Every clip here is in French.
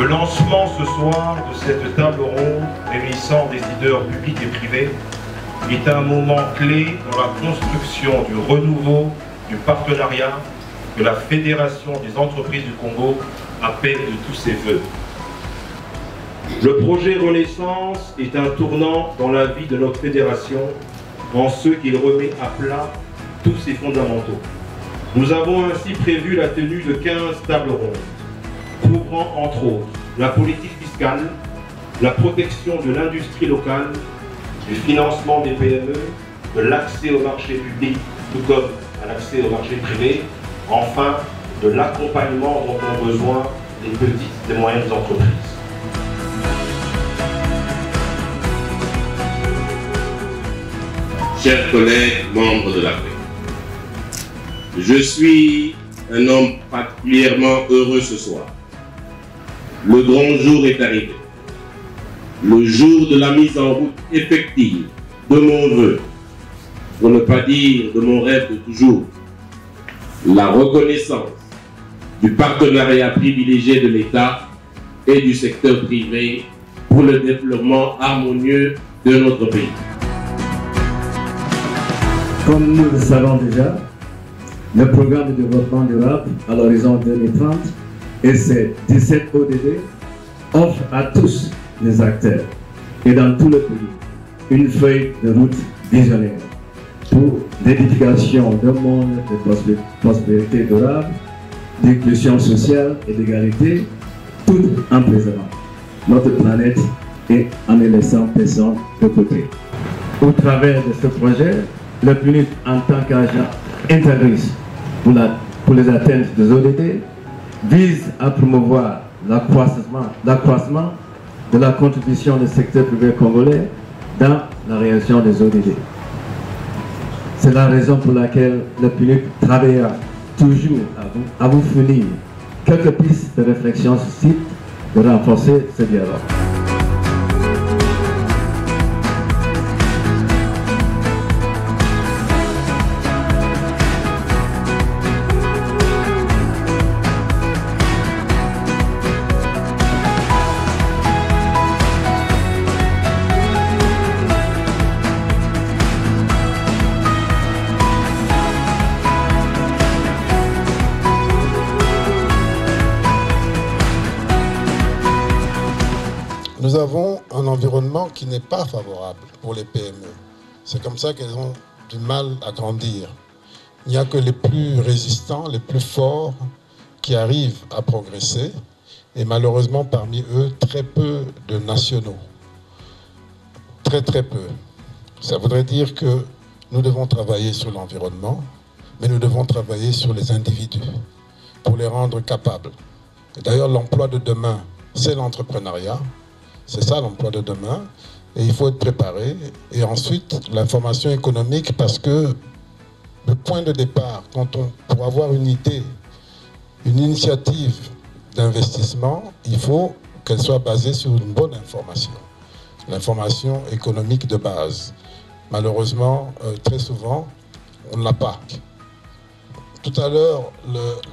Le lancement ce soir de cette table ronde réunissant des leaders publics et privés est un moment clé dans la construction du renouveau du partenariat que la Fédération des entreprises du Congo appelle de tous ses voeux. Le projet Renaissance est un tournant dans la vie de notre fédération en ce qu'il remet à plat tous ses fondamentaux. Nous avons ainsi prévu la tenue de 15 tables rondes, couvrant entre autres la politique fiscale, la protection de l'industrie locale, du financement des PME, de l'accès au marché public, tout comme à l'accès au marché privé, enfin de l'accompagnement dont ont besoin les petites et moyennes entreprises. Chers collègues, membres de la FEC, je suis un homme particulièrement heureux ce soir. Le grand jour est arrivé. Le jour de la mise en route effective de mon vœu, pour ne pas dire de mon rêve de toujours, la reconnaissance du partenariat privilégié de l'État et du secteur privé pour le développement harmonieux de notre pays. Comme nous le savons déjà, le programme de développement durable à l'horizon 2030 et ses 17 ODD offrent à tous les acteurs et dans tout le pays une feuille de route visionnaire pour l'édification d'un monde de prospérité durable, d'inclusion sociale et d'égalité, tout en préservant notre planète et en ne laissant personne de côté. Au travers de ce projet, le PNUD en tant qu'agent intégriste pour les atteintes des ODD vise à promouvoir l'accroissement de la contribution du secteur privé congolais dans la réalisation des ODD. C'est la raison pour laquelle le PNUD travaillera toujours à vous fournir quelques pistes de réflexion sur le site de renforcer ce dialogue. Nous avons un environnement qui n'est pas favorable pour les PME. C'est comme ça qu'elles ont du mal à grandir. Il n'y a que les plus résistants, les plus forts qui arrivent à progresser. Et malheureusement, parmi eux, très peu de nationaux. Très peu. Ça voudrait dire que nous devons travailler sur l'environnement, mais nous devons travailler sur les individus pour les rendre capables. D'ailleurs, l'emploi de demain, c'est l'entrepreneuriat. C'est ça l'emploi de demain. Et il faut être préparé. Et ensuite, l'information économique, parce que le point de départ, pour avoir une idée, une initiative d'investissement, il faut qu'elle soit basée sur une bonne information. L'information économique de base. Malheureusement, très souvent, on ne l'a pas. Tout à l'heure,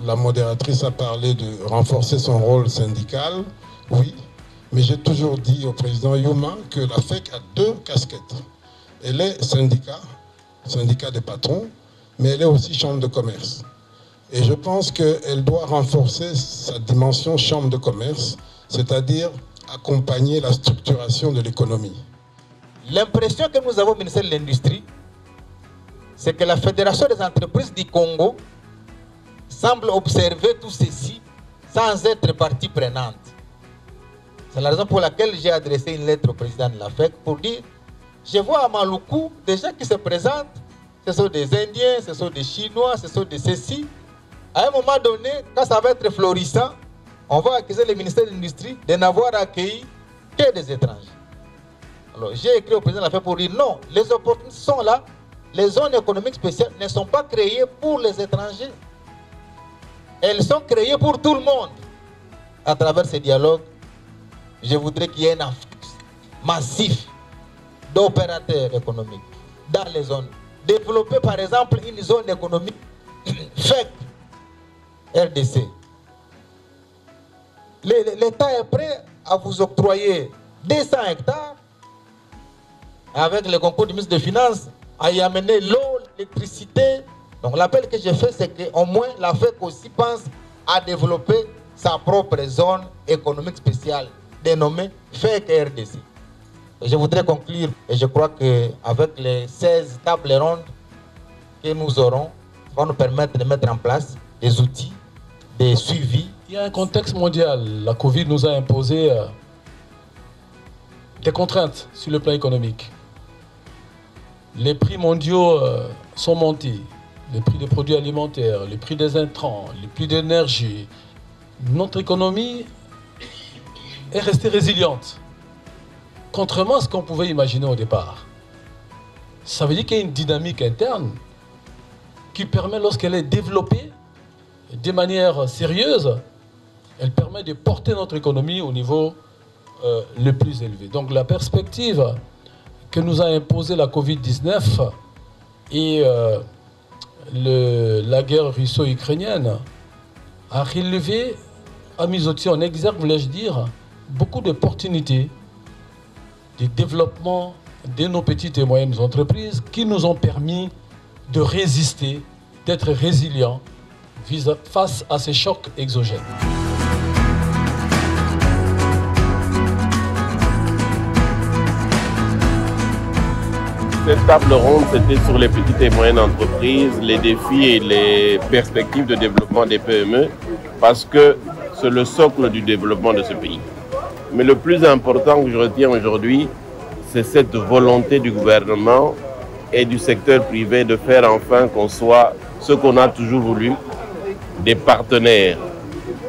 la modératrice a parlé de renforcer son rôle syndical. Oui. Mais j'ai toujours dit au président Youma que la FEC a deux casquettes. Elle est syndicat des patrons, mais elle est aussi chambre de commerce. Et je pense qu'elle doit renforcer sa dimension chambre de commerce, c'est-à-dire accompagner la structuration de l'économie. L'impression que nous avons au ministère de l'Industrie, c'est que la Fédération des entreprises du Congo semble observer tout ceci sans être partie prenante. C'est la raison pour laquelle j'ai adressé une lettre au président de la FEC pour dire, je vois à Maluku des gens qui se présentent, ce sont des Indiens, ce sont des Chinois, ce sont des ceci. À un moment donné, quand ça va être florissant, on va accuser le ministère de l'Industrie de n'avoir accueilli que des étrangers. Alors j'ai écrit au président de la FEC pour dire non, les opportunités sont là, les zones économiques spéciales ne sont pas créées pour les étrangers. Elles sont créées pour tout le monde. À travers ces dialogues, je voudrais qu'il y ait un afflux massif d'opérateurs économiques dans les zones. Développer par exemple une zone économique FEC RDC. l'État est prêt à vous octroyer 200 hectares avec le concours du ministre des Finances, à y amener l'eau, l'électricité. Donc l'appel que j'ai fait, c'est qu'au moins la FEC aussi pense à développer sa propre zone économique spéciale, dénommée FEC RDC. Je voudrais conclure, et je crois qu'avec les 16 tables rondes que nous aurons, ça va nous permettre de mettre en place des outils, des suivis. Il y a un contexte mondial. La Covid nous a imposé des contraintes sur le plan économique. Les prix mondiaux sont montés. Les prix des produits alimentaires, les prix des intrants, les prix d'énergie. Notre économie est restée résiliente, contrairement à ce qu'on pouvait imaginer au départ. Ça veut dire qu'il y a une dynamique interne qui permet, lorsqu'elle est développée de manière sérieuse, elle permet de porter notre économie au niveau le plus élevé. Donc la perspective que nous a imposée la Covid-19 et la guerre russo-ukrainienne a relevé, a mis aussi en exergue, voulais-je dire, beaucoup d'opportunités de développement de nos petites et moyennes entreprises qui nous ont permis de résister, d'être résilients face à ces chocs exogènes. Cette table ronde, c'était sur les petites et moyennes entreprises, les défis et les perspectives de développement des PME, parce que c'est le socle du développement de ce pays. Mais le plus important que je retiens aujourd'hui, c'est cette volonté du gouvernement et du secteur privé de faire enfin qu'on soit ce qu'on a toujours voulu, des partenaires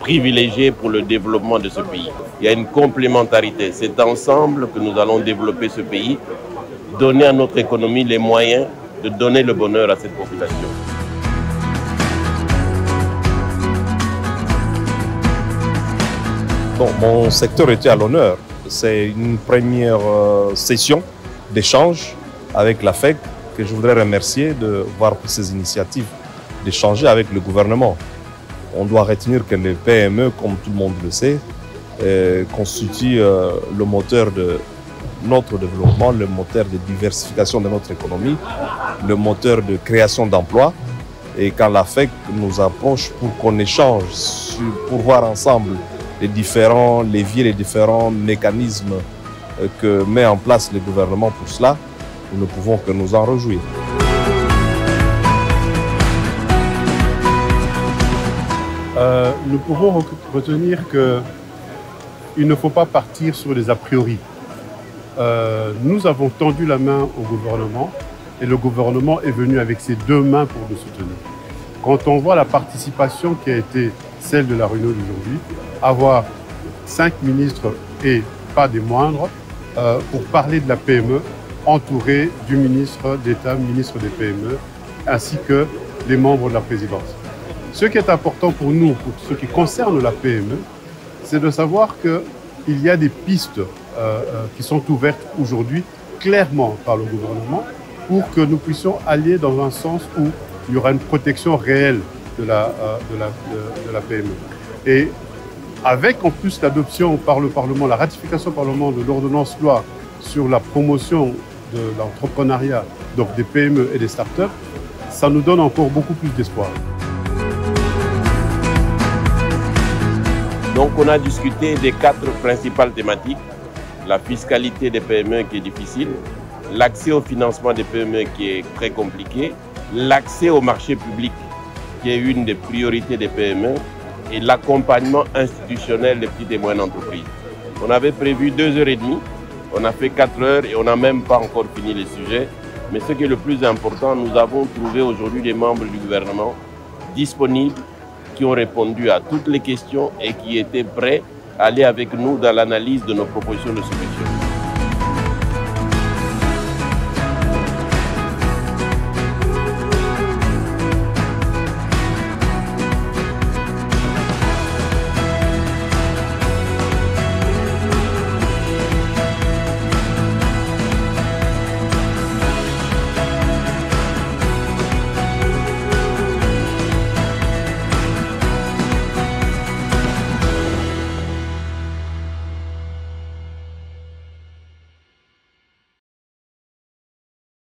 privilégiés pour le développement de ce pays. Il y a une complémentarité. C'est ensemble que nous allons développer ce pays, donner à notre économie les moyens de donner le bonheur à cette population. Bon, mon secteur était à l'honneur. C'est une première session d'échange avec la FEC que je voudrais remercier de voir pris ces initiatives d'échanger avec le gouvernement. On doit retenir que les PME, comme tout le monde le sait, constituent le moteur de notre développement, le moteur de diversification de notre économie, le moteur de création d'emplois. Et quand la FEC nous approche pour qu'on échange, pour voir ensemble les différents leviers, les différents mécanismes que met en place le gouvernement pour cela, nous ne pouvons que nous en réjouir. Nous pouvons retenir qu'il ne faut pas partir sur des a priori. Nous avons tendu la main au gouvernement et le gouvernement est venu avec ses deux mains pour nous soutenir. Quand on voit la participation qui a été celle de la réunion d'aujourd'hui, avoir 5 ministres et pas des moindres pour parler de la PME, entouré du ministre d'État, ministre des PME, ainsi que les membres de la présidence. Ce qui est important pour nous, pour ce qui concerne la PME, c'est de savoir qu'il y a des pistes qui sont ouvertes aujourd'hui clairement par le gouvernement pour que nous puissions aller dans un sens où il y aura une protection réelle de la PME. Et avec en plus l'adoption par le Parlement, la ratification par le Parlement de l'ordonnance loi sur la promotion de l'entrepreneuriat, donc des PME et des startups, ça nous donne encore beaucoup plus d'espoir. Donc on a discuté des 4 principales thématiques. La fiscalité des PME qui est difficile, l'accès au financement des PME qui est très compliqué, l'accès au marché public qui est une des priorités des PME et l'accompagnement institutionnel des petites et moyennes entreprises. On avait prévu 2h30, on a fait 4 heures et on n'a même pas encore fini les sujets. Mais ce qui est le plus important, nous avons trouvé aujourd'hui des membres du gouvernement disponibles qui ont répondu à toutes les questions et qui étaient prêts à aller avec nous dans l'analyse de nos propositions de solutions.